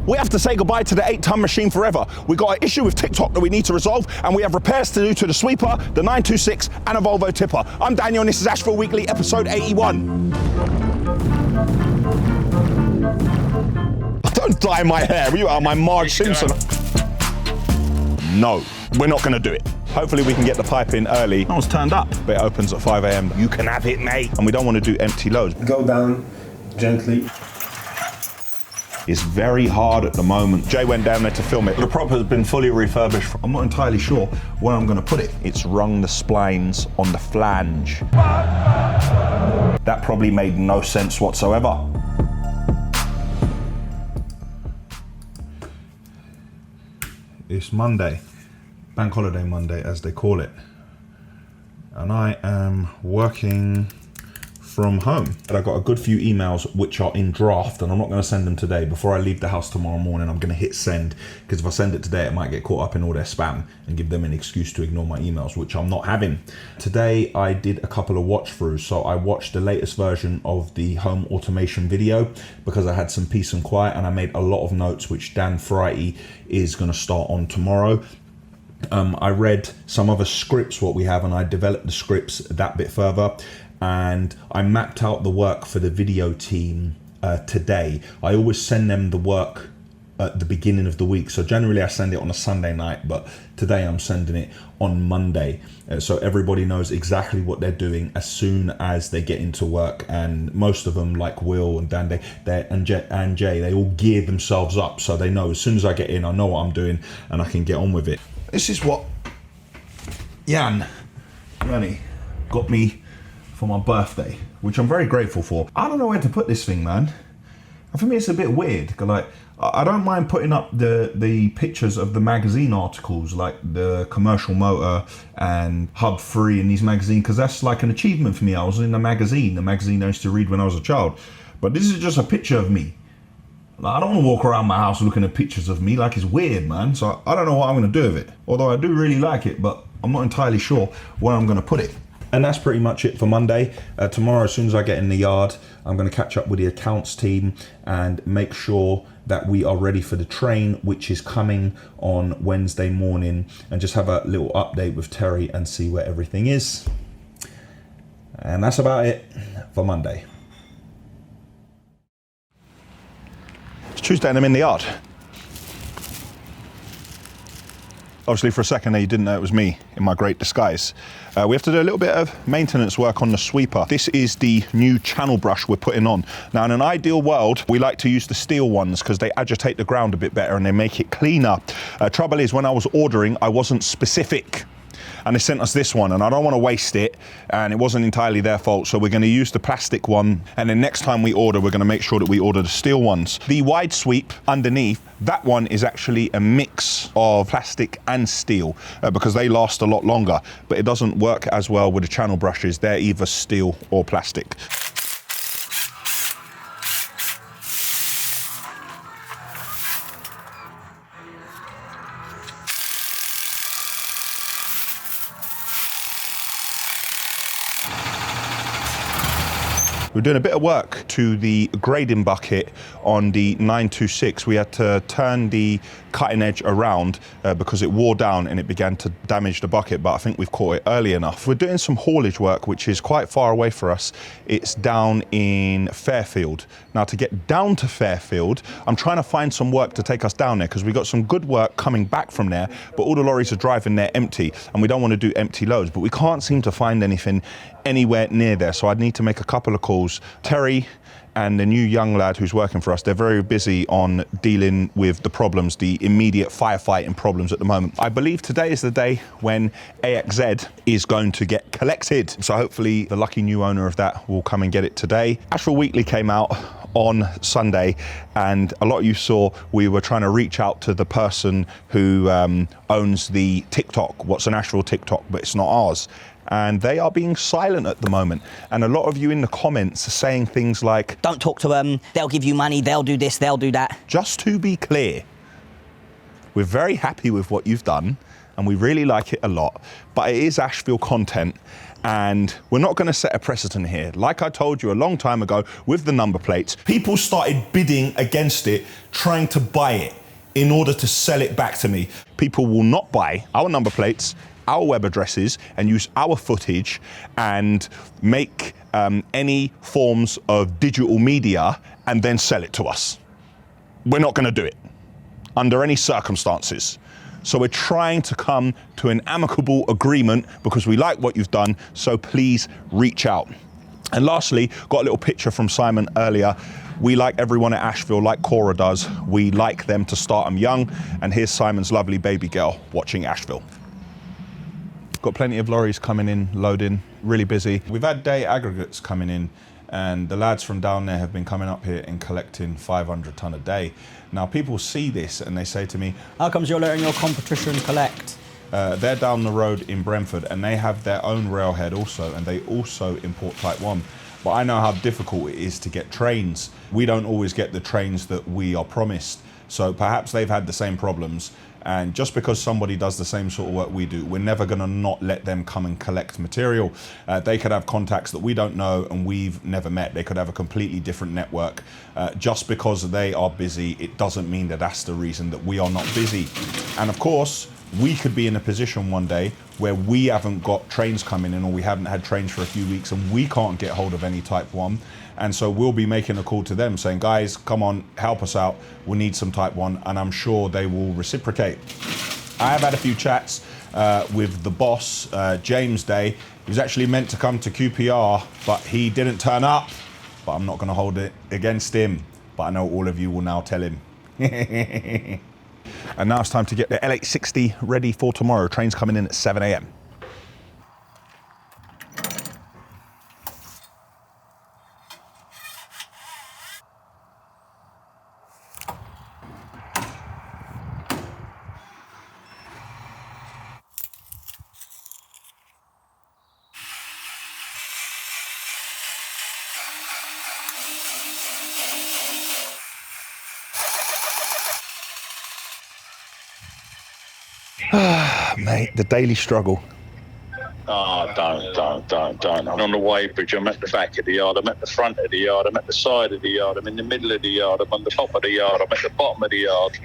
We have to say goodbye to the 8-ton machine forever. We got an issue with TikTok that we need to resolve, and we have repairs to do to the sweeper, the 926, and a Volvo tipper. I'm Daniel, and this is Ashville Weekly, episode 81. Don't dye my hair. You are my Marge Simpson. No, we're not going to do it. Hopefully we can get the pipe in early. No one's turned up, but it opens at 5 a.m. You can have it, mate. And we don't want to do empty loads. Go down gently. It's very hard at the moment. Jay went down there to film it. The prop has been fully refurbished. I'm not entirely sure where I'm going to put it. It's rung the splines on the flange. That probably made no sense whatsoever. It's Monday, Bank Holiday Monday as they call it. And I am working from home. And I got a good few emails which are in draft, and I'm not going to send them today. Before I leave the house tomorrow morning, I'm going to hit send, because if I send it today, it might get caught up in all their spam and give them an excuse to ignore my emails, which I'm not having. Today, I did a couple of watch throughs. So I watched the latest version of the home automation video because I had some peace and quiet, and I made a lot of notes, which Dan Frighty is going to start on tomorrow. I read some other scripts, what we have, and I developed the scripts that bit further. And I mapped out the work for the video team today. I always send them the work at the beginning of the week. So generally I send it on a Sunday night, but today I'm sending it on Monday. So everybody knows exactly what they're doing as soon as they get into work. And most of them, like Will and Dan, and Jay, they all gear themselves up. So they know as soon as I get in, I know what I'm doing and I can get on with it. This is what Yanni got me for my birthday, which I'm very grateful for. I don't know where to put this thing, man. And for me, it's a bit weird. Like, I don't mind putting up the pictures of the magazine articles, like the Commercial Motor and Hub 3 and these magazines, because that's like an achievement for me. I was in the magazine I used to read when I was a child. But this is just a picture of me. Like, I don't want to walk around my house looking at pictures of me. Like, it's weird, man. So I don't know what I'm going to do with it. Although I do really like it, but I'm not entirely sure where I'm going to put it. And that's pretty much it for Monday. Tomorrow, as soon as I get in the yard, I'm going to catch up with the accounts team and make sure that we are ready for the train, which is coming on Wednesday morning, and just have a little update with Terry and see where everything is. And that's about it for Monday. It's Tuesday and I'm in the yard. Obviously, for a second there, you didn't know it was me in my great disguise. We have to do a little bit of maintenance work on the sweeper. This is the new channel brush we're putting on. Now, in an ideal world, we like to use the steel ones because they agitate the ground a bit better and they make it cleaner. Trouble is, when I was ordering, I wasn't specific. And they sent us this one, and I don't want to waste it, and it wasn't entirely their fault, so we're going to use the plastic one, and then next time we order, we're going to make sure that we order the steel ones. The wide sweep underneath, that one is actually a mix of plastic and steel, because they last a lot longer, but it doesn't work as well with the channel brushes. They're either steel or plastic. We're doing a bit of work to the grading bucket on the 926. We had to turn the cutting edge around because it wore down and it began to damage the bucket, but I think we've caught it early enough. We're doing some haulage work, which is quite far away for us. It's down in Fairfield. Now, to get down to Fairfield, I'm trying to find some work to take us down there because we got some good work coming back from there, but all the lorries are driving there empty and we don't want to do empty loads, but we can't seem to find anything anywhere near there. So I'd need to make a couple of calls. Terry and the new young lad who's working for us, they're very busy on dealing with the problems, the immediate firefighting problems at the moment. I believe today is the day when AXZ is going to get collected. So hopefully the lucky new owner of that will come and get it today. Ashville Weekly came out on Sunday, and a lot of you saw we were trying to reach out to the person who owns the TikTok, What's an Ashville TikTok, but it's not ours. And they are being silent at the moment. And a lot of you in the comments are saying things like, don't talk to them, they'll give you money, they'll do this, they'll do that. Just to be clear, we're very happy with what you've done, and we really like it a lot, but it is Ashville content, and we're not going to set a precedent here. Like I told you a long time ago with the number plates, people started bidding against it, trying to buy it in order to sell it back to me. People will not buy our number plates, our web addresses, and use our footage and make any forms of digital media and then sell it to us. We're not going to do it under any circumstances. So we're trying to come to an amicable agreement because we like what you've done, so please reach out. And lastly, got a little picture from Simon earlier. We like everyone at Ashville, like Cora does. We like them to start them young, and here's Simon's lovely baby girl watching Ashville. Got plenty of lorries coming in, loading, really busy. We've had day aggregates coming in, and the lads from down there have been coming up here and collecting 500 tonne a day. Now people see this and they say to me, how comes you're letting your competition collect? They're down the road in Brentford and they have their own railhead also, and they also import Type 1. But I know how difficult it is to get trains. We don't always get the trains that we are promised. So perhaps they've had the same problems. And just because somebody does the same sort of work we do, we're never going to not let them come and collect material. They could have contacts that we don't know and we've never met. They could have a completely different network. Just because they are busy, it doesn't mean that that's the reason that we are not busy. And of course, we could be in a position one day where we haven't got trains coming in, or we haven't had trains for a few weeks and we can't get hold of any Type 1. And so we'll be making a call to them saying, guys, come on, help us out. We need some Type 1, and I'm sure they will reciprocate. I have had a few chats with the boss, James Day. He was actually meant to come to QPR, but he didn't turn up. But I'm not going to hold it against him. But I know all of you will now tell him. And now it's time to get the L860 ready for tomorrow. Train's coming in at 7 a.m. Mate, the daily struggle. Oh, don't. I'm on the weighbridge. I'm at the back of the yard. I'm at the front of the yard. I'm at the side of the yard. I'm in the middle of the yard. I'm on the top of the yard. I'm at the bottom of the yard.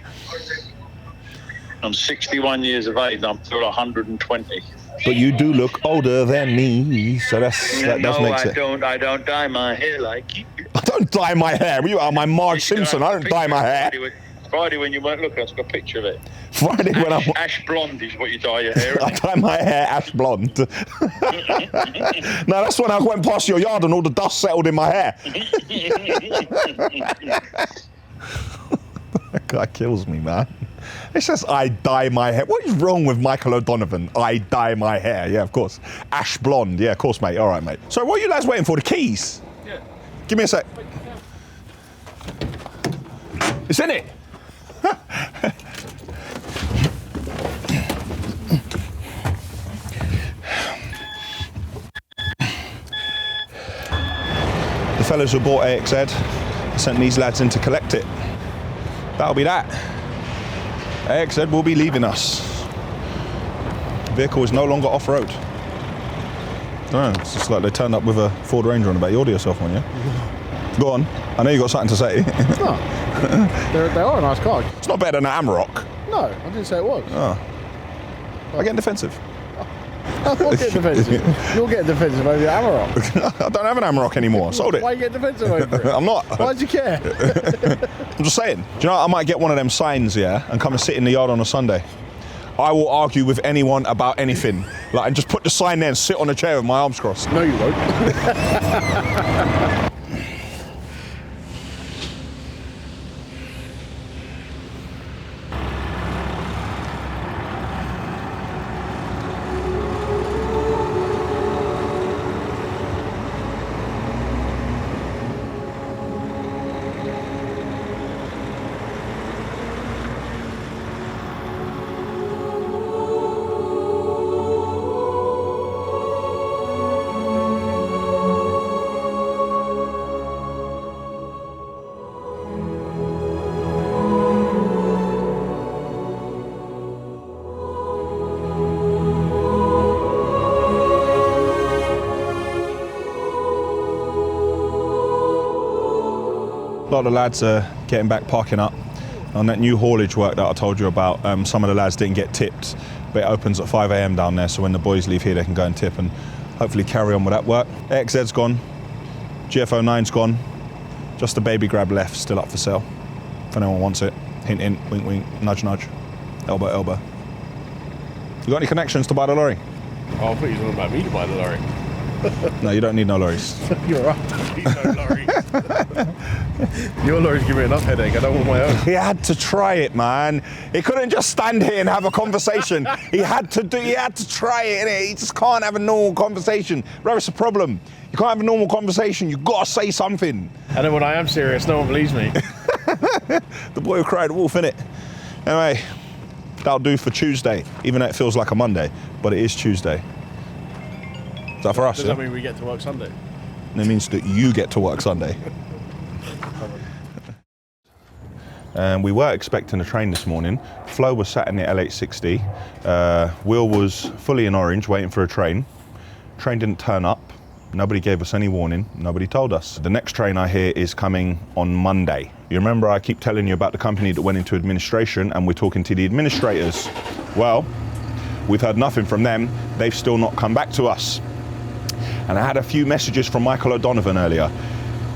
I'm 61 years of age. I'm still 120. But you do look older than me, so that does make sense. No, I don't dye my hair like you. I don't dye my hair. You are my Marge Simpson. I don't dye my hair. Friday when you weren't looking, I took a picture of it. Friday when I'm... Ash blonde is what you dye your hair. I dye my hair ash blonde. No, that's when I went past your yard and all the dust settled in my hair. That guy kills me, man. It says I dye my hair. What is wrong with Michael O'Donovan? I dye my hair. Yeah, of course. Ash blonde. Yeah, of course, mate. All right, mate. So what are you lads waiting for? The keys? Yeah. Give me a sec. It's in it. The fellas who bought AXZ sent these lads in to collect it. That'll be that. AXZ will be leaving us. The vehicle is no longer off-road. No, it's just like they turned up with a Ford Ranger on the back. You order yourself one, yeah? Go on. I know you got something to say. It's not. They are a nice car. It's not better than an Amarok. No, I didn't say it was. Oh. I'm getting defensive. I'm not getting defensive. You're getting defensive over your Amarok. I don't have an Amarok anymore. I sold it. Why are you getting defensive over it? I'm not. Why do you care? I'm just saying. Do you know, I might get one of them signs, yeah, and come and sit in the yard on a Sunday. I will argue with anyone about anything. Like, and just put the sign there and sit on a chair with my arms crossed. No, you won't. lot of lads are getting back, parking up. On that new haulage work that I told you about, some of the lads didn't get tipped, but it opens at 5 a.m. down there, so when the boys leave here, they can go and tip and hopefully carry on with that work. XZ's gone, GF09's gone, just the baby grab left, still up for sale. If anyone wants it, hint, hint, wink, wink, nudge, nudge, elbow, elbow. You got any connections to buy the lorry? Oh, I thought you were talking about me to buy the lorry. No, you don't need no lorries. You're right. I need no lorries. Your lorry's giving me enough headache. I don't want my own. He had to try it, man. He couldn't just stand here and have a conversation. He had to try it, innit? He just can't have a normal conversation. Bro, it's a problem. You can't have a normal conversation. You gotta say something. And then when I am serious, no one believes me. The boy who cried wolf, innit? Anyway, that'll do for Tuesday, even though it feels like a Monday, but it is Tuesday. Is that for us? Does that mean we get to work Sunday? It means that you get to work Sunday. We were expecting a train this morning. Flo was sat in the L860. Will was fully in orange, waiting for a train. Train didn't turn up. Nobody gave us any warning. Nobody told us. The next train I hear is coming on Monday. You remember I keep telling you about the company that went into administration and we're talking to the administrators. Well, we've heard nothing from them. They've still not come back to us. And I had a few messages from Michael O'Donovan earlier.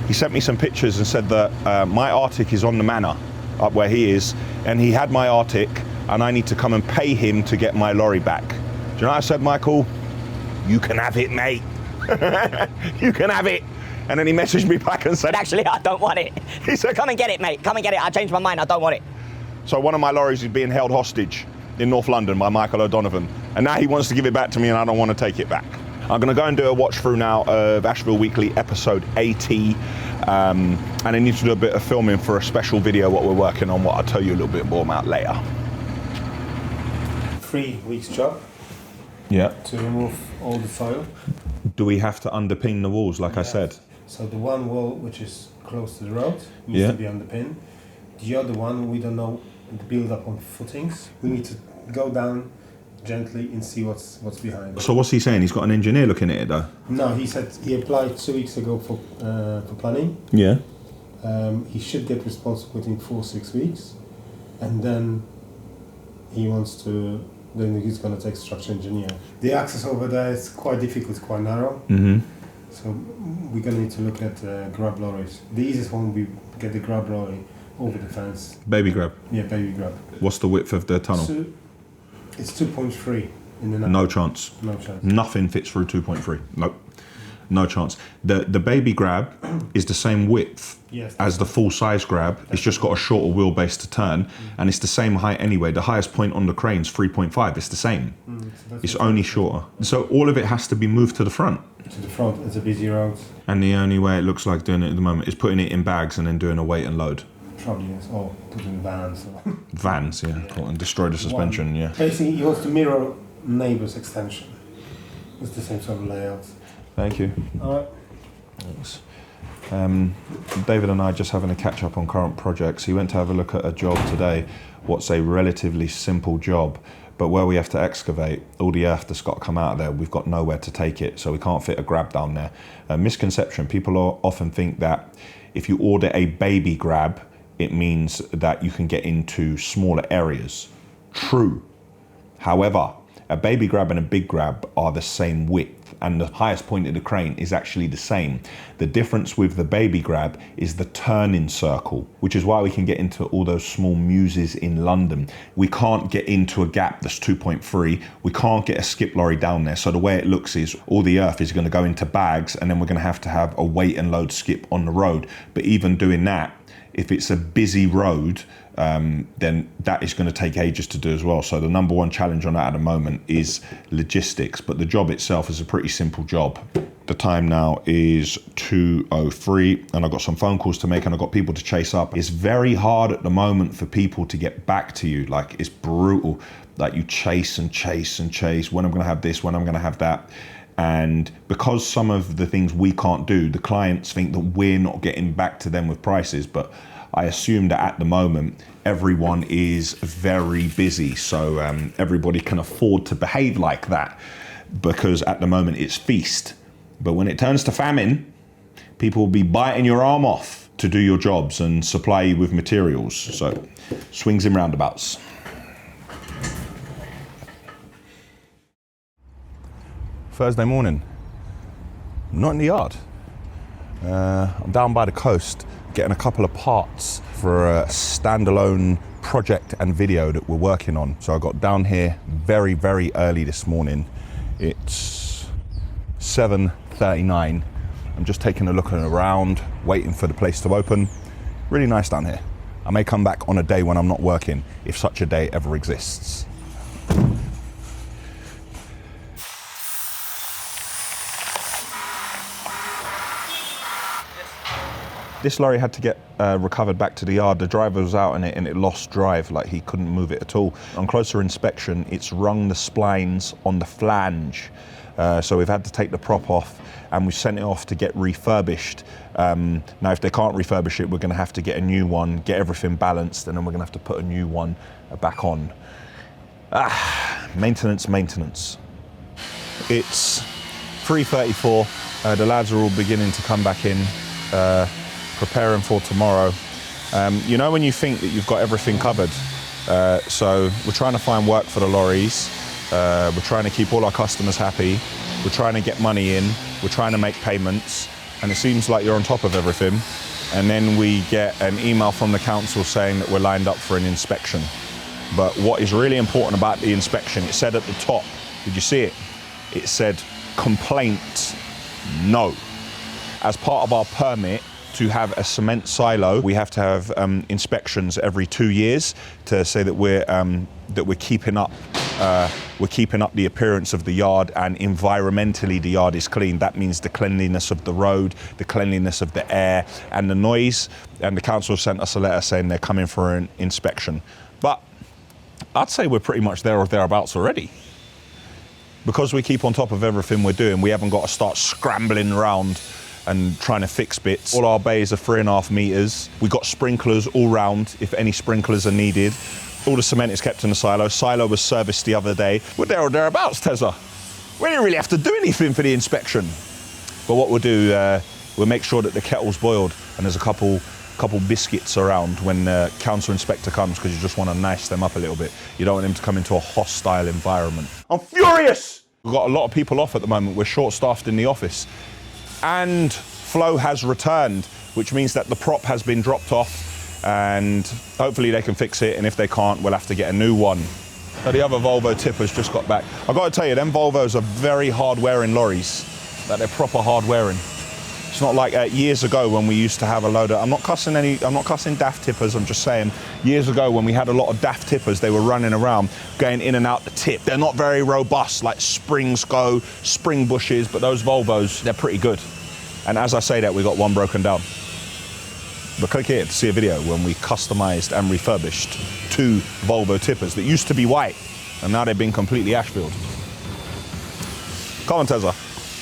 He sent me some pictures and said that my Arctic is on the manor up where he is, and he had my Arctic and I need to come and pay him to get my lorry back. Do you know what I said, Michael? You can have it, mate. You can have it. And then he messaged me back and said, Actually, I don't want it. He said, Come and get it, mate. Come and get it. I changed my mind. I don't want it. so one of my lorries is being held hostage in North London by Michael O'Donovan. And now he wants to give it back to me and I don't want to take it back. I'm going to go and do a watch through now of Ashville Weekly episode 80. And I need to do a bit of filming for a special video what we're working on, what I'll tell you a little bit more about later. 3 weeks job Yeah. to remove all the soil. Do we have to underpin the walls like I said? So the one wall which is close to the road needs Yeah. to be underpinned. The other one, we don't know the build up on footings. We need to go down gently and see what's behind it. So what's he saying? He's got an engineer looking at it though? No, he said he applied 2 weeks ago for planning. Yeah. He should get response within 4-6 weeks, and then he wants to. Then he's going to take structure engineer. The access over there is quite difficult, quite narrow. Mm-hmm. So we're going to need to look at grab lorries. The easiest one will be get the grab lorry over the fence. Baby grab. Yeah, baby grab. What's the width of the tunnel? So it's 2.3 in the No chance. No chance. Nothing fits through 2.3. Nope. No chance. The baby grab is the same width Yes. as the full size grab. It's just got a shorter wheelbase to turn, and it's the same height anyway. The highest point on the crane's 3.5. It's the same. So that's It's what- only shorter. So all of it has to be moved to the front. to the front. It's a busy road. And the only way it looks like doing it at the moment is putting it in bags and then doing a weight and load. Probably is. Oh, put in vans. Or Vans, yeah. And destroy the suspension, yeah. Basically, he wants to mirror neighbour's extension. It's the same sort of layout. Thank you. All right. Thanks. David and I just having a catch up on current projects. He went to have a look at a job today, what's a relatively simple job, but where we have to excavate, all the earth that's got to come out of there, we've got nowhere to take it, so we can't fit a grab down there. Misconception, people often think that if you order a baby grab, it means that you can get into smaller areas. True. However, a baby grab and a big grab are the same width, and the highest point of the crane is actually the same. The difference with the baby grab is the turning circle, which is why we can get into all those small muses in London. We can't get into a gap that's 2.3. We can't get a skip lorry down there. So the way it looks is all the earth is going to go into bags, and then we're going to have a weight and load skip on the road. But even doing that, if it's a busy road, then that is going to take ages to do as well. So the number one challenge on that at the moment is logistics, but the job itself is a pretty simple job. The time now is 2:03 and I've got some phone calls to make and I've got people to chase up. It's very hard at the moment for people to get back to you. Like, it's brutal. Like, you chase and chase and chase. When I'm going to have this, when I'm going to have that. And because some of the things we can't do, the clients think that we're not getting back to them with prices, but I assume that at the moment, everyone is very busy. So everybody can afford to behave like that because at the moment it's feast. But when it turns to famine, people will be biting your arm off. to do your jobs and supply you with materials. So swings and roundabouts. Thursday morning, not in the yard. I'm down by the coast getting a couple of parts for a standalone project and video that we're working on. So I got down here very, very early this morning. It's 7:39. I'm just taking a look around, waiting for the place to open. Really nice down here. I may come back on a day when I'm not working, if such a day ever exists. This lorry had to get recovered back to the yard. The driver was out in it and it lost drive, like he couldn't move it at all. On closer inspection, it's rung the splines on the flange. So we've had to take the prop off and we've sent it off to get refurbished. Now, if they can't refurbish it, we're gonna have to get a new one, get everything balanced, and then we're gonna have to put a new one back on. Maintenance. It's 3:34. The lads are all beginning to come back in. Preparing for tomorrow. You know when you think that you've got everything covered, so we're trying to find work for the lorries, we're trying to keep all our customers happy, we're trying to get money in, we're trying to make payments, and it seems like you're on top of everything, and then we get an email from the council saying that we're lined up for an inspection. But what is really important about the inspection, it said at the top, did you see it? It said complaint no. As part of our permit to have a cement silo, we have to have inspections every 2 years to say that we're keeping up the appearance of the yard, and environmentally the yard is clean. That means the cleanliness of the road, the cleanliness of the air, and the noise. And the council sent us a letter saying they're coming for an inspection. But I'd say we're pretty much there or thereabouts already. Because we keep on top of everything we're doing, we haven't got to start scrambling around and trying to fix bits. All our bays are 3.5 meters. We got sprinklers all round if any sprinklers are needed. All the cement is kept in the silo. Silo was serviced the other day. We're there or thereabouts, Tezza. We didn't really have to do anything for the inspection. But what we'll do, we'll make sure that the kettle's boiled and there's a couple biscuits around when the council inspector comes, because you just want to nice them up a little bit. You don't want them to come into a hostile environment. I'm furious! We've got a lot of people off at the moment. We're short-staffed in the office. And flow has returned, which means that the prop has been dropped off, and hopefully they can fix it, and if they can't, we'll have to get a new one. So the other Volvo tippers just got back. I've got to tell you, them Volvos are very hard-wearing lorries, that they're proper hard-wearing. It's not like years ago when we used to have a load of, I'm not cussing daft tippers, I'm just saying, years ago when we had a lot of daft tippers, they were running around, going in and out the tip. They're not very robust, like springs go, spring bushes, but those Volvos, they're pretty good. And as I say that, we got one broken down. But click here to see a video when we customized and refurbished 2 Volvo tippers that used to be white, and now they've been completely Ashville. Come on, Tezza.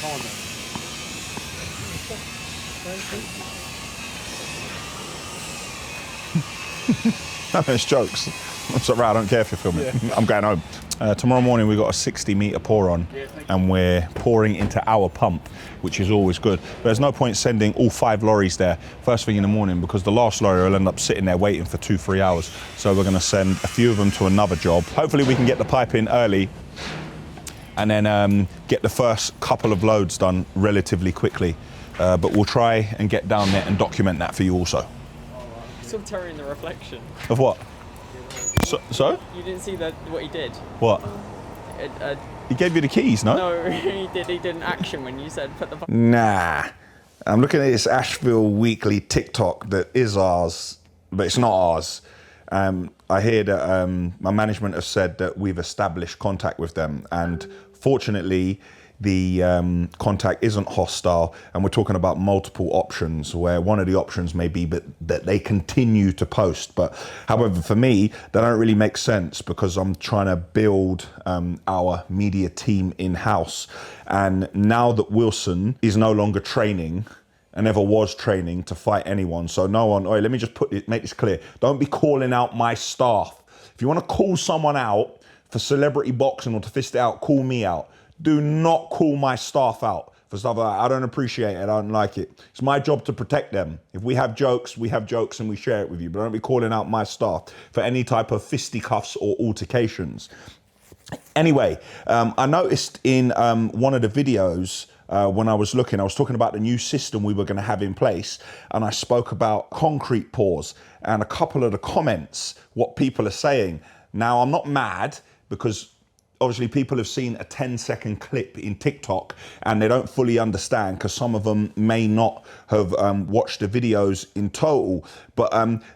Come on then. No, it's jokes. It's all right, I don't care if you're filming. Yeah. I'm going home. Tomorrow morning we got a 60-metre pour on, and we're pouring into our pump, which is always good. But there's no point sending all 5 lorries there first thing in the morning, because the last lorry will end up sitting there waiting for 2-3 hours. So we're going to send a few of them to another job. Hopefully we can get the pipe in early, and then get the first couple of loads done relatively quickly. But we'll try and get down there and document that for you also. Still tearing the reflection. Of what? So? You didn't see what he did? What? He gave you the keys, no? No, he did an action when you said put the... Nah. I'm looking at this Ashville weekly TikTok that is ours, but it's not ours. I hear that my management have said that we've established contact with them, and fortunately the contact isn't hostile, and we're talking about multiple options, where one of the options may be that they continue to post. But however, for me, that don't really make sense, because I'm trying to build our media team in-house. And now that Wilson is no longer training, and never was training to fight anyone, so no one, let me just make this clear. Don't be calling out my staff. If you want to call someone out for celebrity boxing or to fist it out, call me out. Do not call my staff out for stuff like that. I don't appreciate it. I don't like it. It's my job to protect them. If we have jokes and we share it with you. But don't be calling out my staff for any type of fisticuffs or altercations. Anyway, I noticed in one of the videos when I was talking about the new system we were going to have in place, and I spoke about concrete pours and a couple of the comments, what people are saying. Now, I'm not mad because obviously people have seen a 10-second clip in TikTok and they don't fully understand because some of them may not have watched the videos in total. But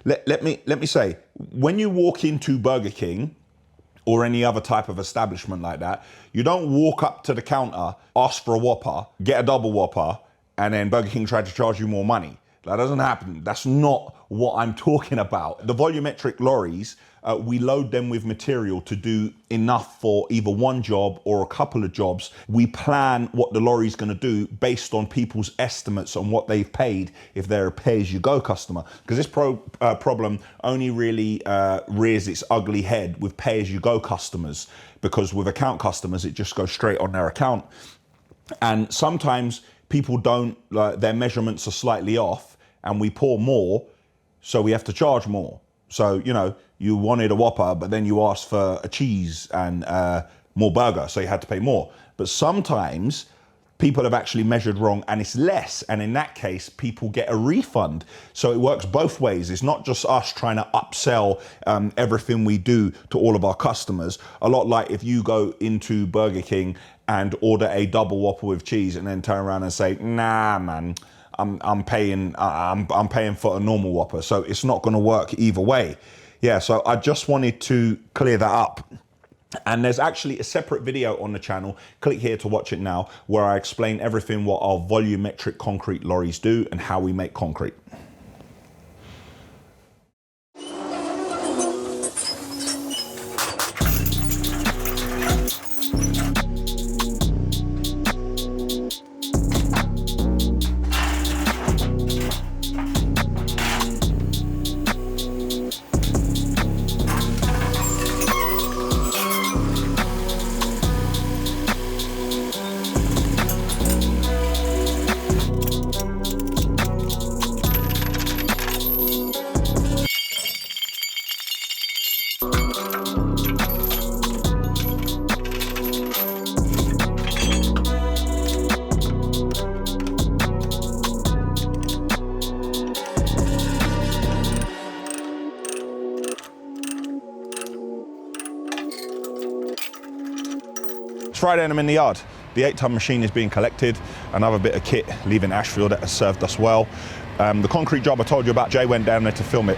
let me say, when you walk into Burger King or any other type of establishment like that, you don't walk up to the counter, ask for a Whopper, get a double Whopper, and then Burger King try to charge you more money. That doesn't happen. That's not what I'm talking about. The volumetric lorries, we load them with material to do enough for either one job or a couple of jobs. We plan what the lorry's gonna do based on people's estimates on what they've paid if they're a pay-as-you-go customer. Because this problem only really rears its ugly head with pay-as-you-go customers, because with account customers, it just goes straight on their account. And sometimes people don't, their measurements are slightly off and we pour more, so we have to charge more. So, you know, you wanted a Whopper, but then you asked for a cheese and more burger, so you had to pay more. But sometimes people have actually measured wrong and it's less. And in that case, people get a refund. So it works both ways. It's not just us trying to upsell everything we do to all of our customers. A lot like if you go into Burger King and order a double Whopper with cheese and then turn around and say, nah, man, I'm paying for a normal Whopper. So it's not going to work either way. Yeah, so I just wanted to clear that up. And there's actually a separate video on the channel, click here to watch it now, where I explain everything what our volumetric concrete lorries do and how we make concrete. It's Friday and I'm in the yard. The 8-ton machine is being collected. Another bit of kit leaving Ashville that has served us well. The concrete job I told you about, Jay went down there to film it,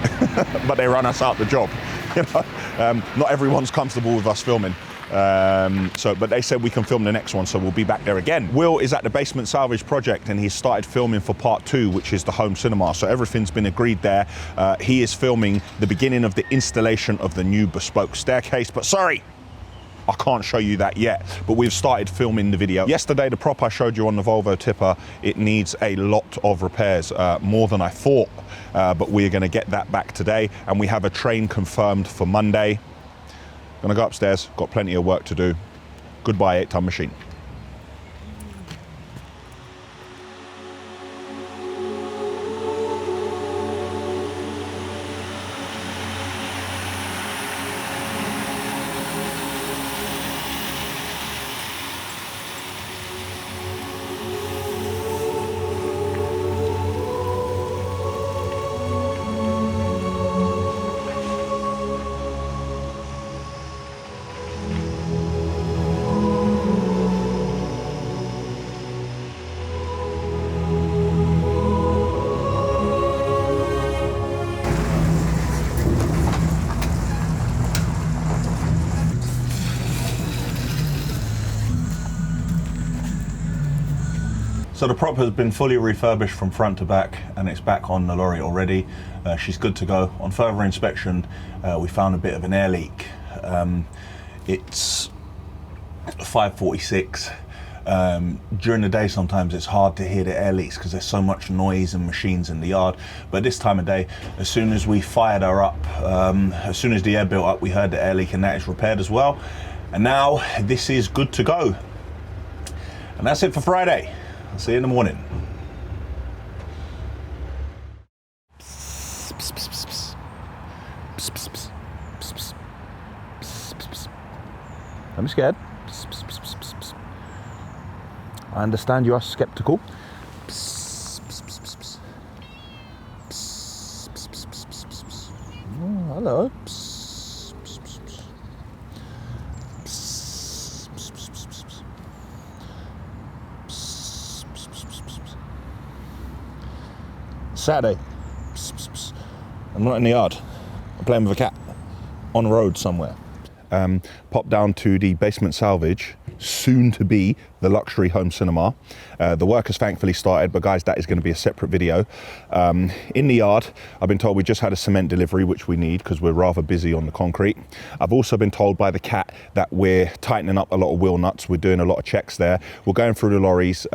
but they run us out the job. You know? Not everyone's comfortable with us filming. But they said we can film the next one, so we'll be back there again. Will is at the basement salvage project and he's started filming for part 2, which is the home cinema. So everything's been agreed there. He is filming the beginning of the installation of the new bespoke staircase, but sorry, I can't show you that yet, but we've started filming the video. Yesterday, the prop I showed you on the Volvo tipper, it needs a lot of repairs, more than I thought, but we're gonna get that back today, and we have a train confirmed for Monday. Gonna go upstairs, got plenty of work to do. Goodbye, 8-ton machine. So the prop has been fully refurbished from front to back and it's back on the lorry already. She's good to go. On further inspection, we found a bit of an air leak. It's 5:46. During the day sometimes it's hard to hear the air leaks because there's so much noise and machines in the yard, but this time of day, as soon as we fired her up, as soon as the air built up, we heard the air leak and that is repaired as well, and now this is good to go. And that's it for Friday. See you in the morning. Don't be scared. I understand you are skeptical. Oh, hello. Saturday. I'm not in the yard. I'm playing with a cat on the road somewhere. Pop down to the basement salvage, soon to be the luxury home cinema. The work has thankfully started, but guys, that is going to be a separate video. In the yard, I've been told we just had a cement delivery, which we need because we're rather busy on the concrete. I've also been told by the cat that we're tightening up a lot of wheel nuts. We're doing a lot of checks there. We're going through the lorries,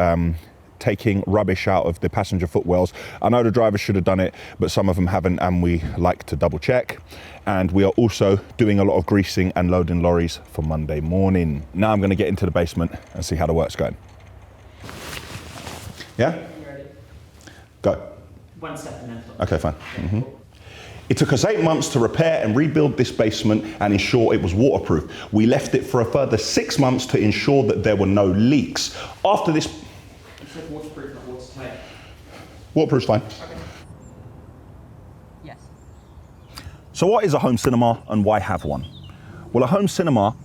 taking rubbish out of the passenger footwells. I know the drivers should have done it, but some of them haven't, and we like to double check. And we are also doing a lot of greasing and loading lorries for Monday morning. Now I'm going to get into the basement and see how the work's going. Yeah? You ready? Go. 1 step and then. Okay, fine. It took us 8 months to repair and rebuild this basement and ensure it was waterproof. We left it for a further 6 months to ensure that there were no leaks. After this... You said waterproof, not watertight. Waterproof's fine. Okay. Yes. So what is a home cinema and why have one? Well, a home cinema...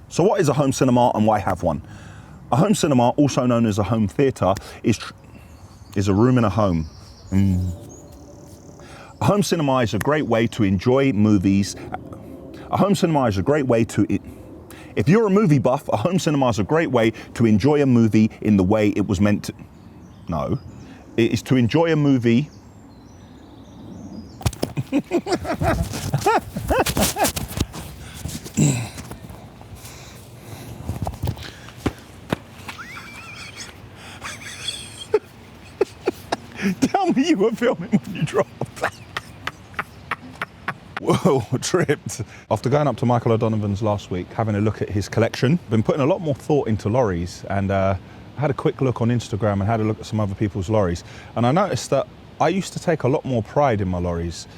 So what is a home cinema and why have one? A home cinema, also known as a home theatre, is a room in a home. A home cinema is a great way to enjoy movies. A home cinema is a great way to... If you're a movie buff, a home cinema is a great way to enjoy a movie in the way it was meant to... No. It is to enjoy a movie... Tell me you were filming when you dropped. Whoa, tripped. After going up to Michael O'Donovan's last week, having a look at his collection, been putting a lot more thought into lorries, and I had a quick look on Instagram and had a look at some other people's lorries, and I noticed that I used to take a lot more pride in my lorries,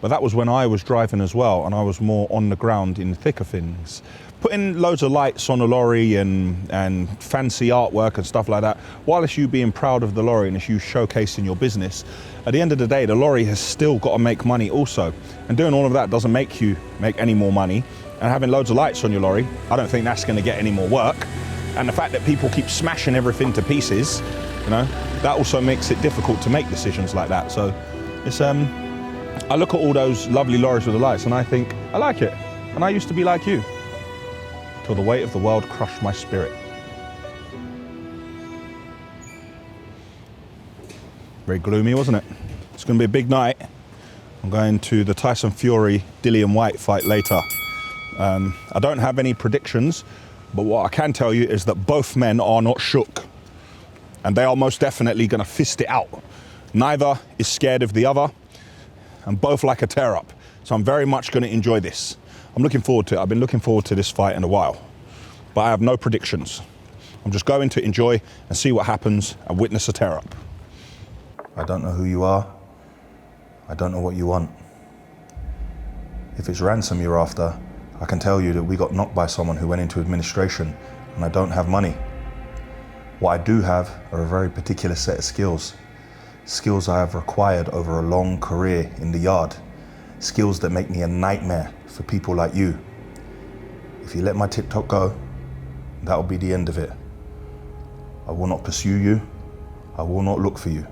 but that was when I was driving as well, and I was more on the ground in the thick of things. Putting loads of lights on a lorry and fancy artwork and stuff like that, while it's you being proud of the lorry and it's you showcasing your business, at the end of the day, the lorry has still got to make money also. And doing all of that doesn't make you make any more money. And having loads of lights on your lorry, I don't think that's going to get any more work. And the fact that people keep smashing everything to pieces, you know, that also makes it difficult to make decisions like that. So it's, I look at all those lovely lorries with the lights and I think, I like it. And I used to be like you. Till the weight of the world crushed my spirit. Very gloomy, wasn't it? It's going to be a big night. I'm going to the Tyson Fury Dillian White fight later. I don't have any predictions, but what I can tell you is that both men are not shook. And they are most definitely going to fist it out. Neither is scared of the other, and both like a tear up. So I'm very much going to enjoy this. I'm looking forward to it. I've been looking forward to this fight in a while, but I have no predictions. I'm just going to enjoy and see what happens and witness a tear up. I don't know who you are. I don't know what you want. If it's ransom you're after, I can tell you that we got knocked by someone who went into administration and I don't have money. What I do have are a very particular set of skills. Skills I have acquired over a long career in the yard. Skills that make me a nightmare for people like you. If you let my TikTok go, that will be the end of it. I will not pursue you. I will not look for you.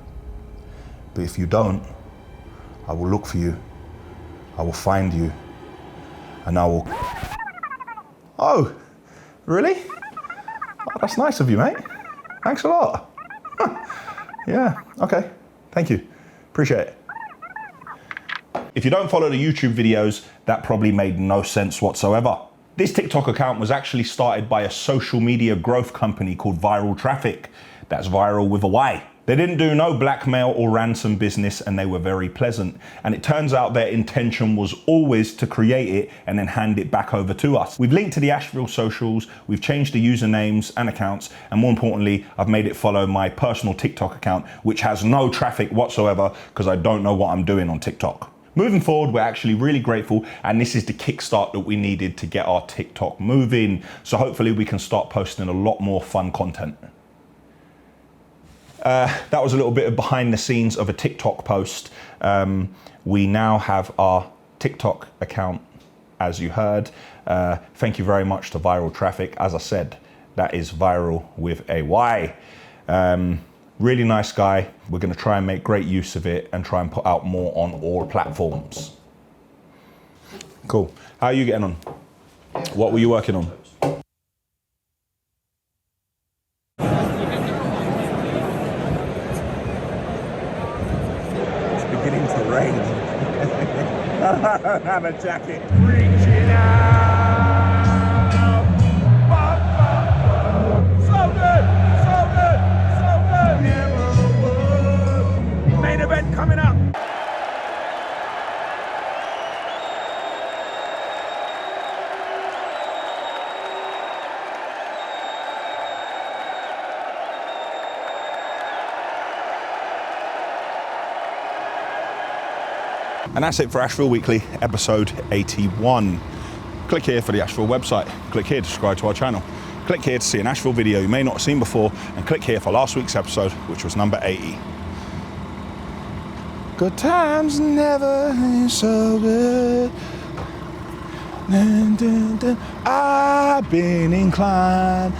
But if you don't, I will look for you. I will find you. And I will... Oh, really? Oh, that's nice of you, mate. Thanks a lot. Yeah, okay. Thank you. Appreciate it. If you don't follow the YouTube videos, that probably made no sense whatsoever. This TikTok account was actually started by a social media growth company called Viral Traffic. That's viral with a Y. They didn't do no blackmail or ransom business, and they were very pleasant. And it turns out their intention was always to create it and then hand it back over to us. We've linked to the Ashville socials, we've changed the usernames and accounts, and more importantly, I've made it follow my personal TikTok account, which has no traffic whatsoever because I don't know what I'm doing on TikTok. Moving forward, we're actually really grateful, and this is the kickstart that we needed to get our TikTok moving. So hopefully we can start posting a lot more fun content. That was a little bit of behind the scenes of a TikTok post. We now have our TikTok account, as you heard. Thank you very much to Viral Traffic. As I said, that is viral with a Y. Really nice guy. We're going to try and make great use of it and try and put out more on all platforms. Cool. How are you getting on? What were you working on? Beginning to rain. I don't have a jacket. Reaching out. So good, so good, so good. Never would. Main event coming up. And that's it for Ashville Weekly, episode 81. Click here for the Ashville website. Click here to subscribe to our channel. Click here to see an Ashville video you may not have seen before, and click here for last week's episode, which was number 80. Good times never so good. Dun, dun, dun. I've been inclined.